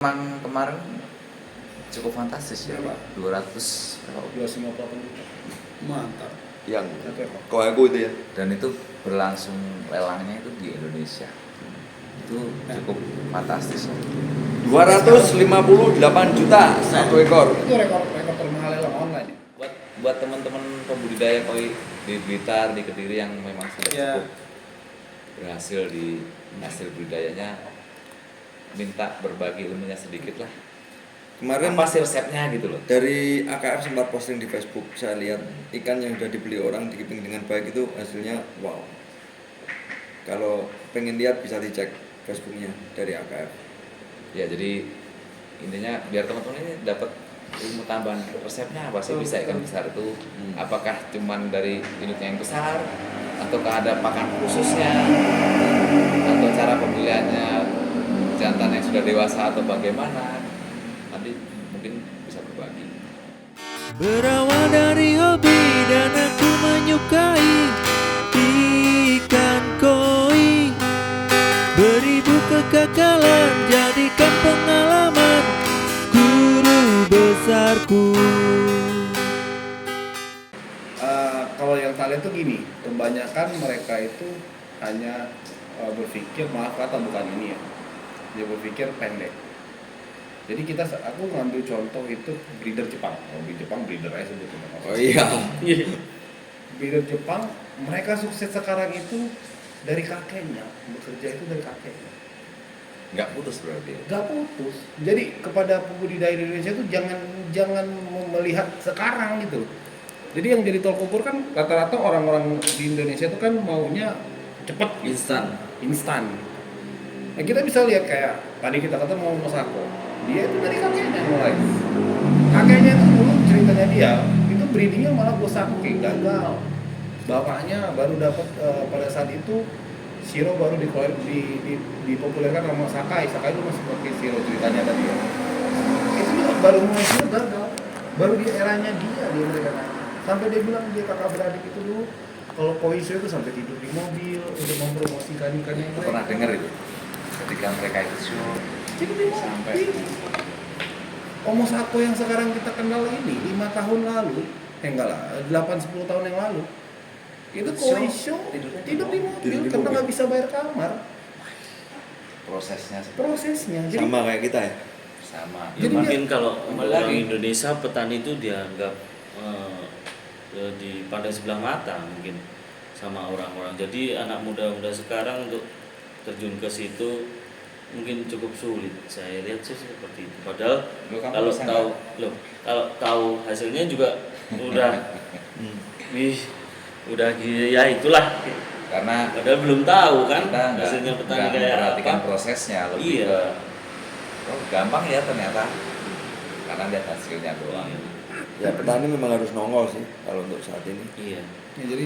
Memang kemarin cukup fantastis ya, Berapa? 200 258 juta. Mantap. Yang Satu ekor. Kohago itu ya. dan itu berlangsung lelangnya itu di Indonesia. Itu cukup fantastis ya. 258 juta satu ekor. Itu rekor termahal lelang online ya. Buat teman-teman pembudidaya koi di Blitar, di Kediri yang memang sudah Ya. cukup berhasil di hasil budidayanya, minta berbagi ilmunya sedikit lah. Kemarin Apa sih resepnya gitu loh? dari AKF sempat posting di Facebook, saya lihat ikan yang sudah dibeli orang dikeeping dengan baik itu hasilnya wow. Kalau pengen lihat bisa dicek Facebooknya dari AKF. Ya jadi intinya biar teman-teman ini dapat ilmu tambahan, resepnya apa sih bisa ikan besar itu? Apakah cuman dari induknya yang besar, ataukah ada pakan khususnya, atau cara pemilihannya jantan yang sudah dewasa atau bagaimana? Nanti mungkin bisa berbagi. Berawal dari hobi dan aku menyukai ikan koi. Beribu kegagalan jadikan pengalaman guru besarku. Kalau yang talent tuh gini, kebanyakan mereka itu hanya berpikir, maaf kata bukan ini ya, dia berpikir pendek. Jadi aku ngambil contoh itu breeder Jepang. Kalau di Jepang breeder aja sebetulnya. Oh iya. Breeder Jepang, mereka sukses sekarang itu dari kakeknya, bekerja itu dari kakeknya. Nggak putus berarti. Gak putus. Jadi kepada pembudidaya di Indonesia itu jangan melihat sekarang gitu. Jadi yang jadi tolak ukur kan rata-rata orang-orang di Indonesia itu kan maunya cepet, instan. Nah kita bisa lihat kayak tadi kita kata mau Mosako, dia itu dari kakeknya mulai. Kakeknya itu dulu ceritanya dia itu breedingnya malah Bosake, gagal. Bapaknya baru dapat pada saat itu Shiro baru dipopulerkan sama Sakai itu masih pakai Shiro ceritanya tadi ya. Itu juga baru mulai Shiro gagal, baru di eranya dia mereka sampai dia bilang dia kakak beradik itu dulu kalau Koiso itu sampai tidur di mobil untuk mempromosikan ikannya. Aku pernah dengar itu ketika mereka itu show Tidur di sampai Omosako yang sekarang kita kenal ini 5 tahun lalu, enggak lah, 8-10 tahun yang lalu itu Koiso tidur di mobil karena nggak bisa bayar kamar. prosesnya Jadi Sama kayak kita ya. sama. Jadi Mungkin kalau kembali orang lagi. Indonesia petani itu dianggap dipandang sebelah mata mungkin sama orang-orang. Jadi anak muda-muda sekarang untuk terjun ke situ mungkin cukup sulit. Saya lihat sih seperti itu. Padahal Loh, kamu kalau bisa tahu kalau tahu hasilnya juga udah udah ya itulah. Karena Padahal belum tahu kan kita hasilnya petani nggak kayak memperhatikan apa. prosesnya, lebih Iya. ke gampang ya ternyata karena lihat hasilnya doang. Ya petani memang harus nongol sih kalau untuk saat ini. Iya. ya, jadi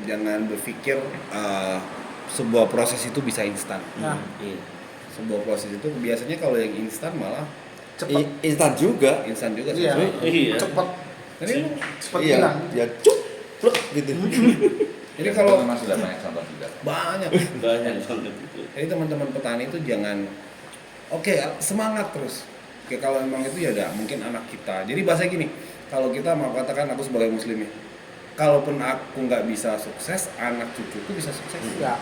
jangan berpikir sebuah proses itu bisa instan. Iya. Sebuah proses itu biasanya kalau yang instan malah Instan juga. instan juga Iya. sebenarnya. Iya. Cepat Jadi cepat Iya, hilang. ya cuk, plek gitu. Jadi kalau memang sudah banyak contoh juga. banyak. Banyak banget itu. Jadi teman-teman petani itu jangan semangat terus. Oke, kalau memang itu ya udah mungkin anak kita. Jadi bahasa gini, kalau kita mau katakan aku sebagai muslim ya, kalaupun aku nggak bisa sukses, anak cucuku bisa sukses. Ya.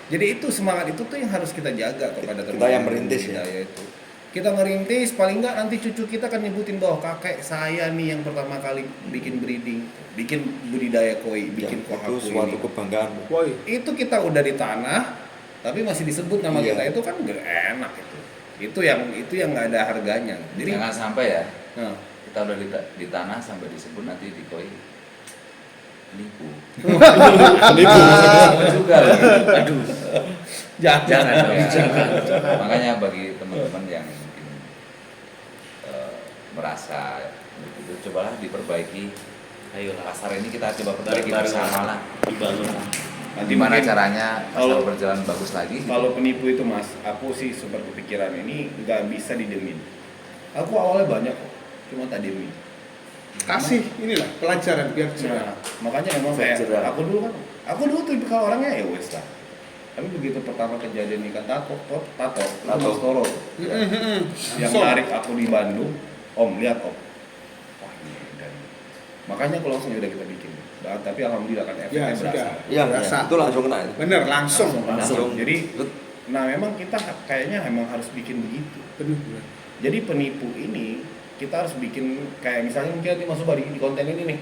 Jadi itu semangat itu tuh yang harus kita jaga kepada Kita teman-teman yang merintis ya. budidaya itu. Kita ngerintis, paling nggak nanti cucu kita akan nyebutin bahwa kakek saya nih yang pertama kali bikin breeding, bikin budidaya koi, bikin Itu kohaku suatu ini. kebanggaan. Woi. Itu kita udah di tanah, tapi masih disebut nama Iya. kita itu kan gak enak itu. Itu yang nggak ada harganya. Jadi Jangan sampai ya nah, kita udah di tanah sampai disebut nanti di koi nipu. Nipu. Juga loh. Aduh. jangan. Ya. Makanya bagi teman-teman yang mungkin merasa itu cobalah diperbaiki. Ayolah. Pasar ini kita coba perbaiki Bareng-bareng bersama lah. dibangun. Gimana mungkin caranya kalau- pasar berjalan bagus lagi? gitu. Kalau penipu itu mas, aku sih super kepikiran ini nggak bisa didemin. Aku awalnya banyak kok, cuma tak demin. Kasih inilah pelajaran biar cerah. Nah, makanya emang kayak Cerah. aku dulu tuh kalau orangnya ya wes lah. Tapi begitu pertama kejadian ikan tato, Tato. Toro, yang narik aku di Bandung, Om lihat Om, wah ini dan makanya aku langsung udah kita bikin. Nah, tapi alhamdulillah kan efeknya Ya, berasa. sudah. Iya, Berasa. itu langsung kena itu. Bener, langsung. Langsung. Jadi, nah memang kita kayaknya memang harus bikin begitu. Bener. Jadi penipu ini kita harus bikin kayak misalnya mungkin nanti masuk di konten ini nih,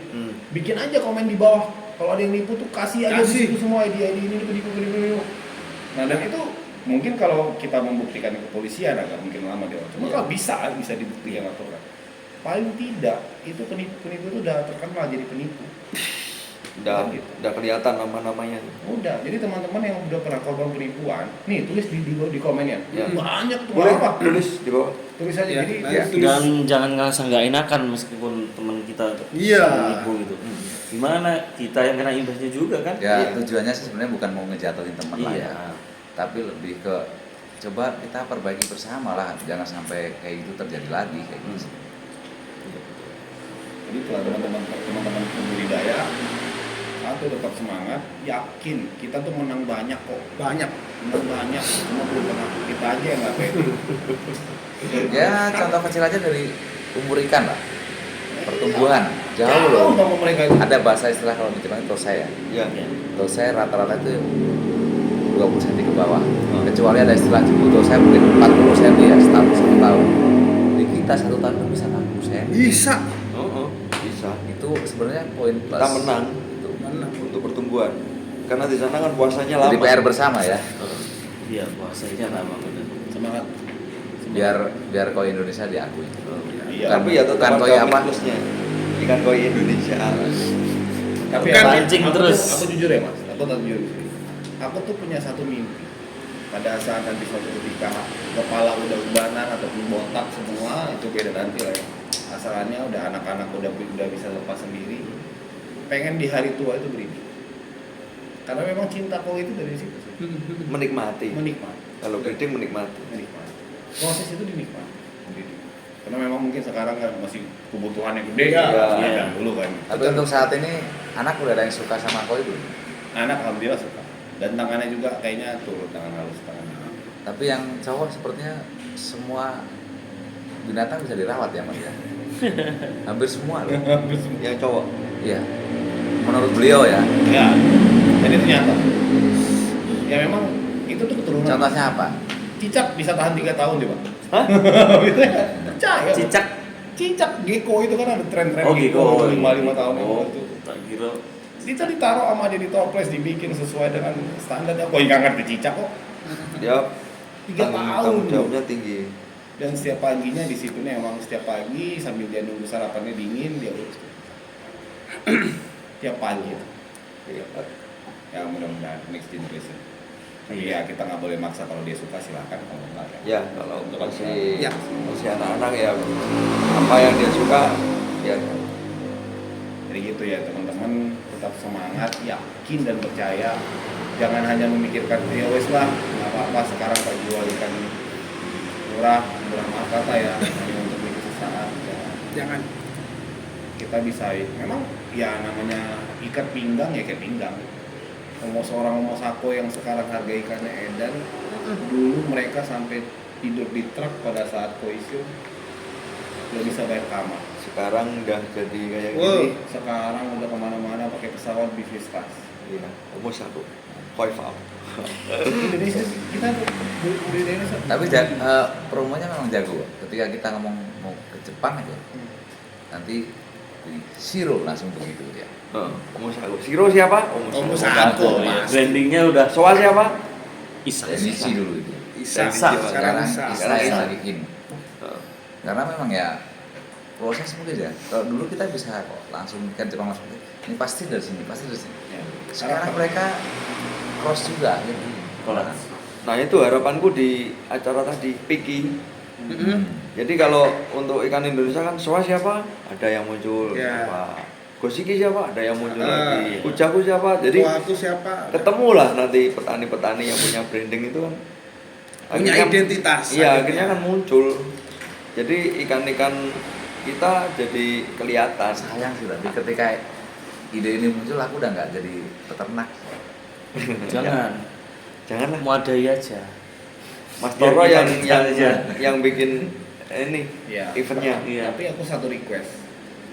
bikin aja komen di bawah. Kalau ada yang nipu tuh kasih aja di Kasih. situ semua ID ini penipu. Nah dan itu mungkin kalau kita membuktikan ke kepolisian agak mungkin lama dia. Cuma kalau bisa dibuktikan atau enggak. Paling tidak itu penipu itu udah terkenal jadi penipu. Udah kelihatan nama-namanya. Udah, jadi teman-teman yang udah pernah korban penipuan, nih tulis di komennya. Ya. Banyak tuh Boleh apa? tulis di bawah. Tulis aja. Ya, Jadi nah, ya, tulis. Dan jangan ngerasa nggak enakan meskipun teman kita Iya. menipu gitu. Gimana kita yang kena imbasnya juga kan? Ya tujuannya sih sebenarnya bukan mau ngejatuhin teman lah Iya. ya, tapi lebih ke coba kita perbaiki bersama lah, jangan sampai kayak gitu terjadi lagi kayak gitu. jadi kalau teman-teman budidaya satu tetap semangat, yakin kita tuh menang banyak kok. Banyak. Menang banyak, cuma belum pernah kita aja yang nggak pede. Ya contoh kecil aja dari umur ikan lah, pertumbuhan jauh loh. sama mereka itu. Ada bahasa istilah kalau di Jepang tosai ya. Iya. Tosai rata-rata itu 20 cm ke bawah. Kecuali ada istilah jebu tosai mungkin 40 cm ya setahun 1 tahun. Di kita 1 tahun bisa 60 cm. Bisa. Bisa. Itu sebenarnya poin plus. Kita menang Itu. Menang. untuk pertumbuhan. Karena di sana kan puasanya lama. Jadi PR bersama ya. Iya, puasanya lama bener. Semangat. Biar koi Indonesia diakui. Iya. Tapi ya tetap Bukan koi ada apa? plusnya. Ikan koi Indonesia. Tapi Bukan mancing terus. Aku jujur ya mas, aku tak jujur. Aku tuh punya satu mimpi. Pada saat nanti suatu ketika kepala udah ubanan ataupun botak semua itu beda nanti lah ya. Asalannya udah anak-anak udah bisa lepas sendiri. Pengen di hari tua itu breeding. Karena memang cinta koi itu dari situ. Menikmati. Menikmati. Kalau breeding menikmati. Menikmati. Proses itu dinikmati. Breeding. Karena memang mungkin sekarang kan masih kebutuhan yang gede Ya, ya, dulu kan. Tapi untuk saat ini anak udah ada yang suka sama koi belum? Anak alhamdulillah suka. Dan tangannya juga kayaknya turun tangan halus tangannya. Tapi yang cowok sepertinya semua binatang bisa dirawat ya mas ya. Hampir semua loh. Yang cowok. Iya. Menurut beliau ya. Ya, dan itu nyata. Ya memang itu tuh keturunan. Contohnya apa? Cicak bisa tahan 3 tahun deh bang. Hah? Percaya. Cicak. Cicak gecko itu kan ada tren-tren Oh, gecko. 5 tahun yang Oh, itu. tak kira. Kita ditaruh sama dia di toples dibikin sesuai dengan standarnya. Kok nggak ngerti cicak kok? Dia 3 tahun. tanggung jawabnya tinggi. Dan setiap paginya di situ nih emang setiap pagi sambil dia nunggu sarapannya dingin dia urus. Tiap pagi. Ya mudah-mudahan next generation. Tapi ya kita nggak boleh maksa, kalau dia suka silakan, kalau enggak ya. Ya, kalau Untuk masih Ya. masih anak-anak ya apa yang dia suka ya. Jadi gitu ya teman-teman, tetap semangat, yakin dan percaya. Jangan hanya memikirkan ya wes lah, nggak apa-apa sekarang tak jual ikan murah maaf kata ya, hanya untuk hidup sesaat. Ya. Jangan. Kita bisa, memang ya namanya ikat pinggang ya kayak pinggang. Seorang Sako yang sekarang harga ikannya edan, dulu mereka sampai tidur di truk pada saat koisio nggak bisa bayar kamar. Sekarang udah jadi kayak Wow. gini. Sekarang udah kemana-mana pakai pesawat bisnis class. Iya, umur 1. Koi farm. Indonesia kita tuh di Indonesia. Tapi promonya memang jago. Ketika kita ngomong mau ke Jepang aja, nanti di Shiro langsung begitu dia. Umur 1. Siro siapa? Umur Oh, Sako. iya. Mas. Brandingnya udah Soal siapa? Isa. Inichi dulu itu. Isa. Isa. Sekarang Sekarang Isa. Isa yang lagi in. Karena memang ya proses mungkin ya. Kalau dulu kita bisa kok langsung kan Jepang langsung ini pasti dari sini, pasti dari sini. Ya. Sekarang mereka cross juga gitu. Collab. Nah itu harapanku di acara tadi Piki. Jadi kalau untuk ikan Indonesia kan soal siapa? Ada yang muncul. Ya. Siapa? Gosiki siapa? Ada yang muncul Ah. lagi. Kujaku siapa? Jadi Waktu siapa? ketemulah nanti petani-petani yang punya branding itu kan. Punya Akhirnya- identitas. Iya, akhirnya kan muncul. Jadi ikan-ikan kita jadi kelihatan. Sayang sih tapi ketika ide ini muncul aku udah nggak jadi peternak. Jangan. Janganlah. Mewadai aja. Mas Biar Toro kita yang aja. yang bikin ini Ya. eventnya. Iya. Tapi aku satu request,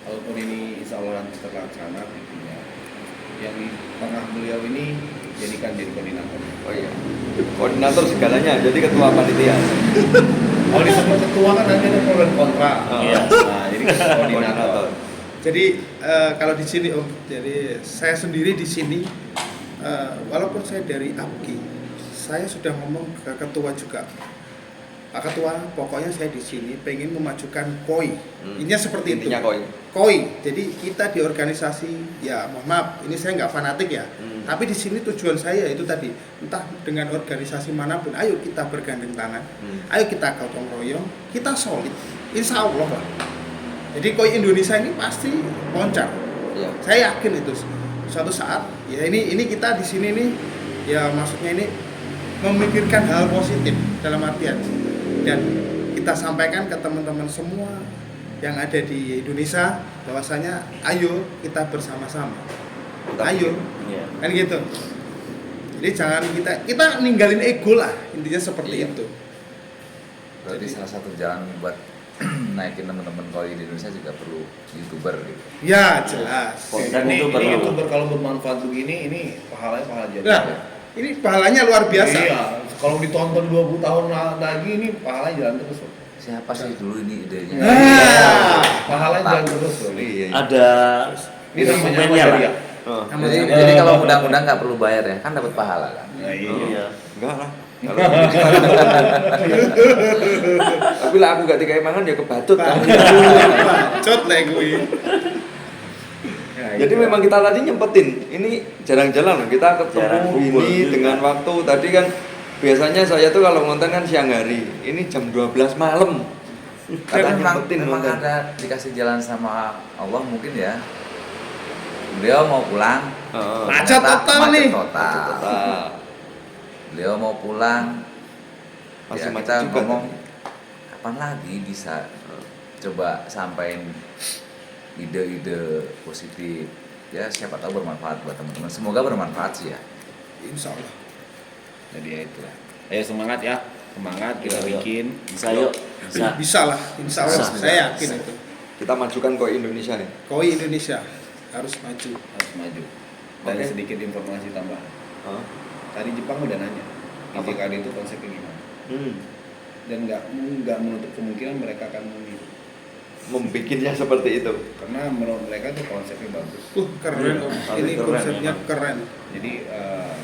walaupun ini insya Allah nanti terlaksana, ya, yang di tengah beliau ini jadikan jadi koordinator. Oh iya. Koordinator segalanya, jadi ketua panitia. Kalau disebut ketua kan nanti ada pro dan kontra. Iya. Nah, jadi koordinator. Koordinator. Jadi kalau di sini Om, jadi saya sendiri di sini walaupun saya dari APKI, saya sudah ngomong ke ketua juga. Pak Ketua, pokoknya saya di sini pengen memajukan KOI. Intinya seperti Intinya itu. KOI. KOI. Jadi kita di organisasi, ya mohon maaf, ini saya nggak fanatik ya. Tapi di sini tujuan saya itu tadi, entah dengan organisasi manapun, ayo kita bergandeng tangan, ayo kita gotong royong, kita solid, insya Allah lah. Jadi KOI Indonesia ini pasti loncat. Iya. Saya yakin itu suatu saat, ya ini kita di sini nih, ya maksudnya ini memikirkan hal positif dalam artian, dan kita sampaikan ke teman-teman semua yang ada di Indonesia bahwasanya ayo kita bersama-sama, ayo Iya. kan gitu. Jadi jangan kita ninggalin ego lah, intinya seperti Iya. itu. Berarti salah satu jalan buat naikin teman-teman KOI di Indonesia juga perlu YouTuber gitu. Ya jelas. Dan Ini itu perlu. YouTuber kalau bermanfaat begini, ini pahalanya pahala jadi. Nah, ini pahalanya luar biasa. Iya, kalau ditonton 20 tahun lagi ini pahalanya jalan terus. Loh. Siapa sih dulu ini idenya? Nah, Pahalanya jalan terus loh. Iya. Ada Ini namanya dokumennya apa lah. ya? Oh. Jadi kalau undang-undang nggak perlu bayar ya, kan dapat pahala kan? Nah, Iya. Enggak lah. Kalau tapi lah aku gak dikai mangan ya kebatut kan. bacot lah gue. Jadi memang kita tadi nyempetin. Ini jarang-jarang loh kita Jarang ketemu kumpul. ini dengan waktu. Tadi kan biasanya saya tuh kalau ngonten kan siang hari. Ini jam 12 malam. Karena Kita memang, nyempetin memang ngonten. ada dikasih jalan sama Allah mungkin ya. Beliau mau pulang, Macet ternyata total macet nih. total. Nah, Beliau mau pulang, masih ya macet kita juga ngomong tadi. kapan lagi bisa coba sampaikan ide-ide positif. Ya siapa tahu bermanfaat buat teman-teman. Semoga bermanfaat sih ya. Insya Allah. Jadi ya itulah. Ayo semangat ya, semangat kita Ayo. bikin. Bisa yuk. Bisa. Bisa lah, insya Allah. Bisa. Saya yakin itu. Kita majukan kok Indonesia nih. KOI Indonesia harus maju. Harus maju. Dan Oke. sedikit informasi tambahan. Hah? Tadi Jepang udah nanya, Apa? IJKD itu konsepnya gimana? Dan nggak menutup kemungkinan mereka akan meniru. Membikinnya seperti itu. Karena menurut mereka tuh konsepnya bagus. Keren Om. Paling Ini keren, konsepnya keren. Jadi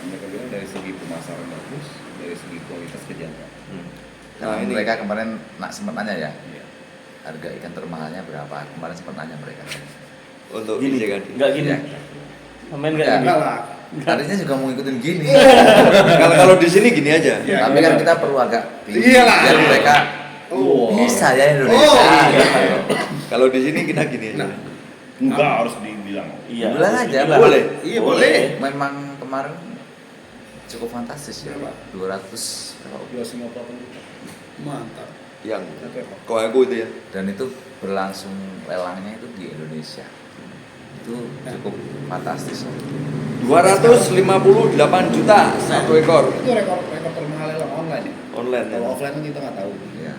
mereka bilang dari segi pemasaran bagus, dari segi kualitas kejangkauan. Nah, ini mereka kemarin sempat nanya ya, Iya. harga ikan termahalnya berapa? Kemarin sempat nanya mereka. untuk Gini. IJKD. Enggak gini. Ya. Main Enggak. enggak gini. Enggak lah. Tadinya juga mau ikutin gini. Kalau di sini gini aja. Iya. Tapi kan kita perlu agak tinggi. Iyalah. Biar mereka Oh. bisa ya Indonesia. Oh. Gitu. Kalau di sini kita gini aja. Nah. Enggak harus dibilang. Iya. Bilang harus aja, dibilang. boleh. Iya boleh. Memang kemarin cukup fantastis ya, Pak. 200 berapa? 258 juta. Mantap. Yang Satu ekor. kau aku itu ya. Dan itu berlangsung lelangnya itu di Indonesia. Itu cukup fantastis. 258 juta satu ekor Itu rekor termahal lelang online ya. online ya. Kalau offline kan kita nggak tahu. Ya.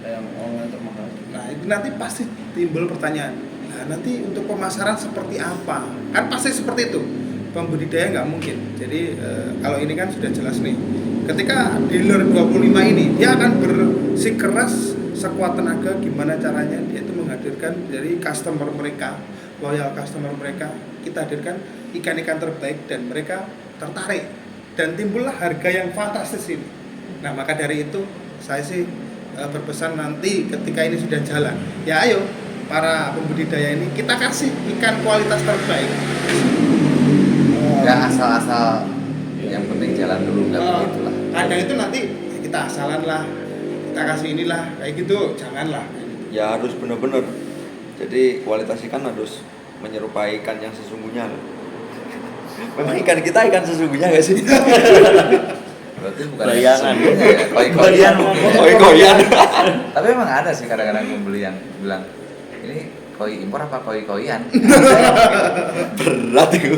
Yang online termahal. Nah itu nanti pasti timbul pertanyaan. Nah nanti untuk pemasaran seperti apa? Kan pasti seperti itu. Pembudidaya nggak mungkin. Jadi kalau ini kan sudah jelas nih. Ketika dealer 25 ini dia akan bersikeras sekuat tenaga gimana caranya dia itu menghadirkan dari customer mereka, loyal customer mereka, kita hadirkan ikan-ikan terbaik dan mereka tertarik dan timbullah harga yang fantastis ini. Nah maka dari itu saya sih berpesan nanti ketika ini sudah jalan, ya ayo para pembudidaya ini kita kasih ikan kualitas terbaik. Nggak asal-asal, yang penting jalan dulu, nggak begitu lah. Kadang itu nanti ya kita asalan lah, kita kasih inilah kayak gitu, janganlah. Ya harus benar-benar. Jadi kualitas ikan harus menyerupai ikan yang sesungguhnya loh. Memang ikan kita ikan sesungguhnya gak sih? Berarti bukan Bayangan. sesungguhnya ya, koi-koian mungkin. Koi-koian. Tapi memang ada sih kadang-kadang pembeli yang bilang, ini koi impor apa koi-koian? Berat itu.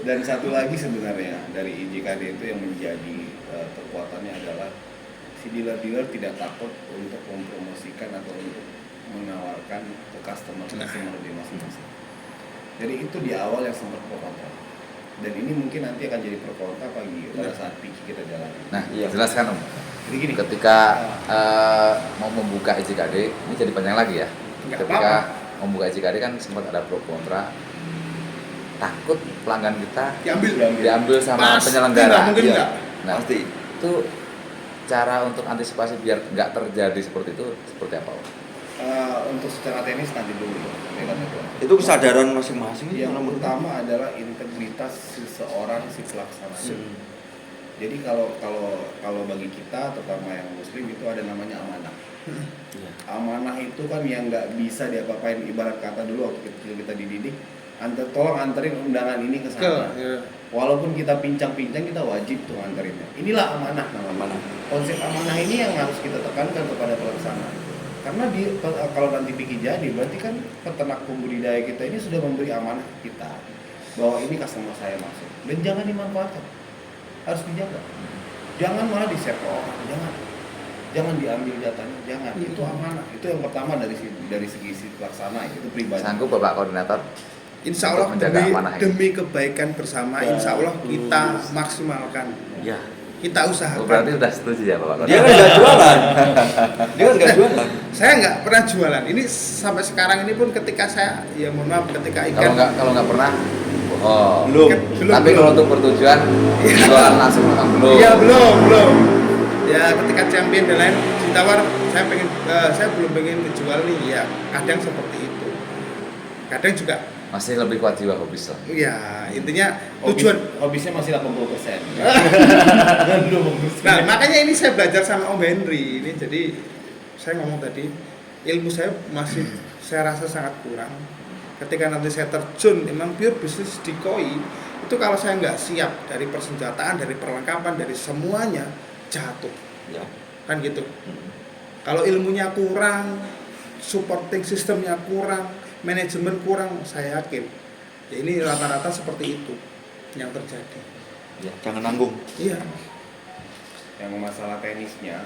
Dan satu lagi sebenarnya dari IJKD itu yang menjadi si dealer-dealer tidak takut untuk mempromosikan atau untuk menawarkan ke customer dia masing-masing. Jadi itu di awal yang sempat pro kontra. Dan ini mungkin nanti akan jadi pro kontra pada saat pitch kita jalan. Nah, Iya. jelaskan Om. Jadi gini, Ketika mau membuka EJKD, ini jadi panjang lagi ya. Nggak Ketika membuka EJKD kan sempat ada pro kontra, takut pelanggan kita diambil sama Pasti, penyelenggara. nggak mungkin Iya. nggak. Nah, Pasti. itu cara untuk antisipasi biar nggak terjadi seperti itu seperti apa Om? untuk secara teknis nanti dulu ya. Itu kesadaran masing-masing. Yang kalau menurut utama adalah integritas seseorang si pelaksana. Jadi kalau bagi kita terutama yang muslim itu ada namanya amanah. Iya. Amanah itu kan yang nggak bisa diapa-apain, ibarat kata dulu waktu kecil kita dididik, tolong anterin undangan ini ke sana. Walaupun kita pincang-pincang kita wajib tuh anterinnya. Inilah amanah namanya. Amanah. Konsep amanah ini yang harus kita tekankan kepada pelaksana. Karena kalau nanti pikir jadi berarti kan peternak pembudidaya kita ini sudah memberi amanah kita bahwa ini customer saya masuk dan jangan dimanfaatkan, harus dijaga. Jangan malah di-share ke orang, jangan diambil datanya, jangan. Itu amanah. Itu yang pertama dari segi si pelaksana itu pribadi. Sanggup Bapak Koordinator? Insya Allah Untuk menjaga demi, amanah ini. demi kebaikan bersama, insya Allah kita maksimalkan, Ya. kita Oh, usahakan. berarti udah setuju ya Bapak Dia Koordinator? kan nggak jualan. Dia kan nggak jualan. Saya nggak pernah jualan. Ini sampai sekarang ini pun ketika saya, ya mohon maaf, ketika ikan Kalau nggak pernah, oh. Belum. Tapi kalau untuk bertujuan jualan langsung memang belum. Iya belum. Ya ketika champion dan lain ditawar, saya belum pengen ngejual nih. Ya kadang seperti itu. Kadang juga, Masih lebih kuat jiwa hobis lah. ya intinya tujuan. Hobisnya masih 80%. Nah makanya ini saya belajar sama Om Henry ini. Jadi saya ngomong tadi, ilmu saya masih saya rasa sangat kurang. Ketika nanti saya terjun memang pure bisnis di koi, itu kalau saya nggak siap dari persenjataan, dari perlengkapan, dari semuanya, jatuh. Ya. Kan gitu. Kalau ilmunya kurang, supporting sistemnya kurang, manajemen kurang, saya yakin ya ini rata-rata seperti itu yang terjadi. Ya, jangan nanggung. Iya. Yang masalah tenisnya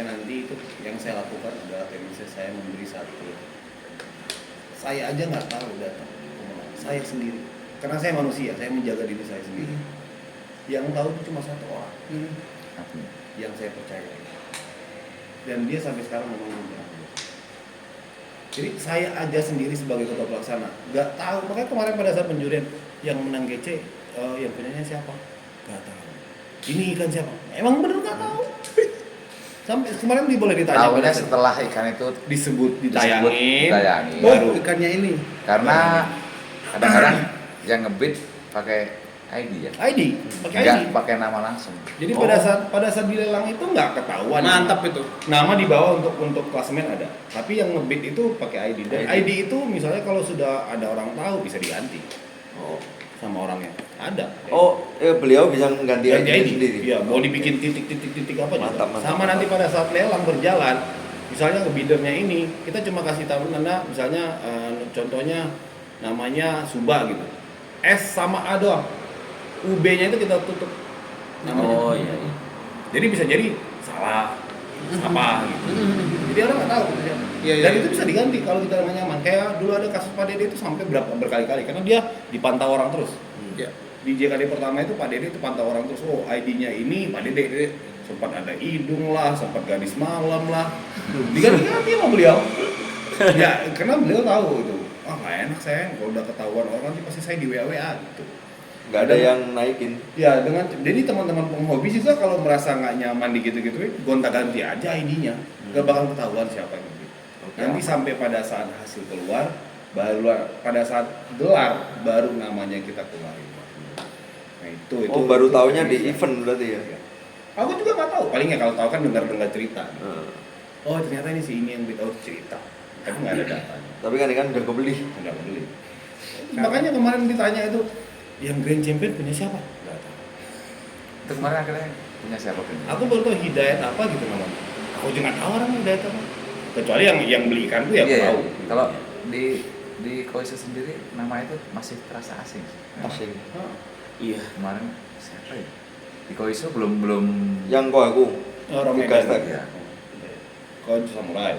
nanti itu yang saya lakukan adalah tenisnya saya memberi satu. Saya aja nggak tahu data saya sendiri, karena saya manusia, saya menjaga diri saya sendiri. Yang tahu itu cuma satu orang yang saya percaya, dan dia sampai sekarang menunggu. Jadi saya aja sendiri sebagai ketua pelaksana nggak tahu. Makanya kemarin pada saat penjurian yang menang GC, yang punyanya siapa? Nggak tahu. Ini ikan siapa? Emang bener nggak tahu. Sampai kemarin boleh ditanya. Tahunya setelah ikan itu ditayangin. Oh, ikannya ini. Karena kadang-kadang yang ngebit pakai ID ya. ID, pakai Enggak ID. pakai nama langsung. Jadi pada saat dilelang itu nggak ketahuan. Mantap itu. Nama di bawah untuk klasemen ada. Tapi yang ngebit itu pakai ID. Dan ID itu misalnya kalau sudah ada orang tahu bisa diganti. Oh. Sama orangnya. Ada. Oh, beliau bisa mengganti Ganti ID ID. sendiri. Iya, mau dibikin titik-titik apa juga. Mantap, Sama mantap. nanti pada saat lelang berjalan, misalnya ngebidernya ini, kita cuma kasih tahu nanda, misalnya contohnya namanya Suba gitu. S sama A doang. UB-nya itu kita tutup namanya. Oh iya. Jadi bisa jadi salah apa gitu. Jadi orang nggak tahu siapa. Iya, Dan iya. itu bisa diganti kalau kita nggak nyaman. Kayak dulu ada kasus Pak Dede itu sampai berkali-kali karena dia dipantau orang terus. Ya. Di JKD pertama itu Pak Dede itu pantau orang terus. Oh ID-nya ini Pak Dede sempat ada hidung lah, sempat gadis malam lah. Diganti-ganti sama beliau. Ya karena beliau tahu itu. Ah nggak enak saya kalau udah ketahuan orang nanti pasti saya di WA gitu. Nggak ada yang naikin. Ya jadi teman-teman penghobi juga kalau merasa nggak nyaman di gitu gonta-ganti aja ID-nya, nggak bakal ketahuan siapa yang ngebit. Oke. Nanti sampai pada saat hasil keluar, pada saat gelar baru namanya kita keluarin. Nah itu. Oh, baru taunya di event berarti ya. Aku juga nggak tahu. Palingnya kalau tahu kan dengar cerita. Hmm. Oh ternyata ini si ini yang bit cerita, tapi nggak ada datanya, Tapi kan ikan udah kebeli. nggak beli. Makanya kemarin ditanya itu, yang Grand Champion punya siapa? Nggak tahu. Itu kemarin akhirnya punya siapa punya? Aku baru tahu Hidayat apa gitu namanya. Aku juga nggak tahu orang Hidayat apa. Kecuali yang beli ikan tuh ya aku Iya, tahu. kalau di Koiso sendiri nama itu masih terasa asing. Asing. Iya. Kemarin siapa ya? Di Koiso belum Yang kok aku Orang tugas Medan. tadi. Ya. Kau samurai.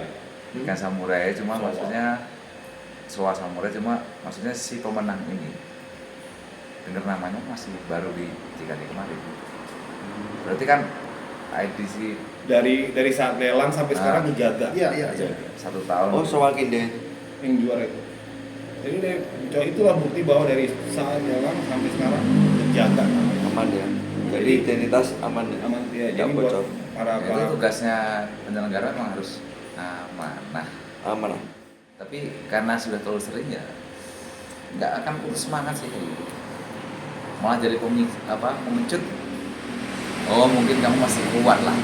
Ikan samurai cuma Soa. maksudnya soa samurai cuma maksudnya si pemenang ini dengar namanya masih baru di 3 hari kemarin. Berarti kan IDC Dari saat lelang sampai sekarang dijaga. Iya, iya, iya. 1 tahun. Oh, Sewakinde. Yang juara itu. Jadi itulah bukti bahwa dari saat lelang sampai sekarang dijaga. Aman ya. Jadi Jadi identitas aman ya. aman ya. Nggak Jadi buat bocor. para Ya, itu tugasnya penyelenggara memang harus amanah. Aman lah. Tapi karena sudah terlalu sering ya nggak akan putus semangat sih kayak gitu. Malah jadi pemicut. Oh mungkin kamu masih kuat lah.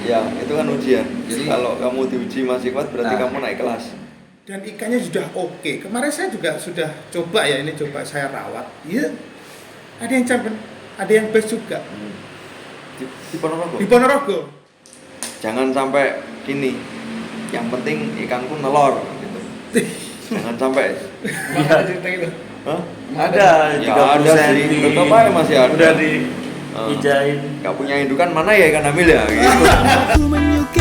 Ya, itu kan ujian. Jadi- kalau kamu diuji masih kuat berarti Nah. kamu naik kelas. Dan ikannya sudah oke. Kemarin saya juga sudah coba ya, ini coba saya rawat. Iya, ada yang champion, ada yang best juga Di Ponorogo. di Ponorogo. Jangan sampai gini. Yang penting ikanku nelor gitu. Jangan sampai. Ada cerita itu. Hah? Ada Ya ada sih. Tetap aja masih ada. Udah di Ah. ijain. Gak punya indukan mana ya ikan hamil ya gitu. Aku menyukai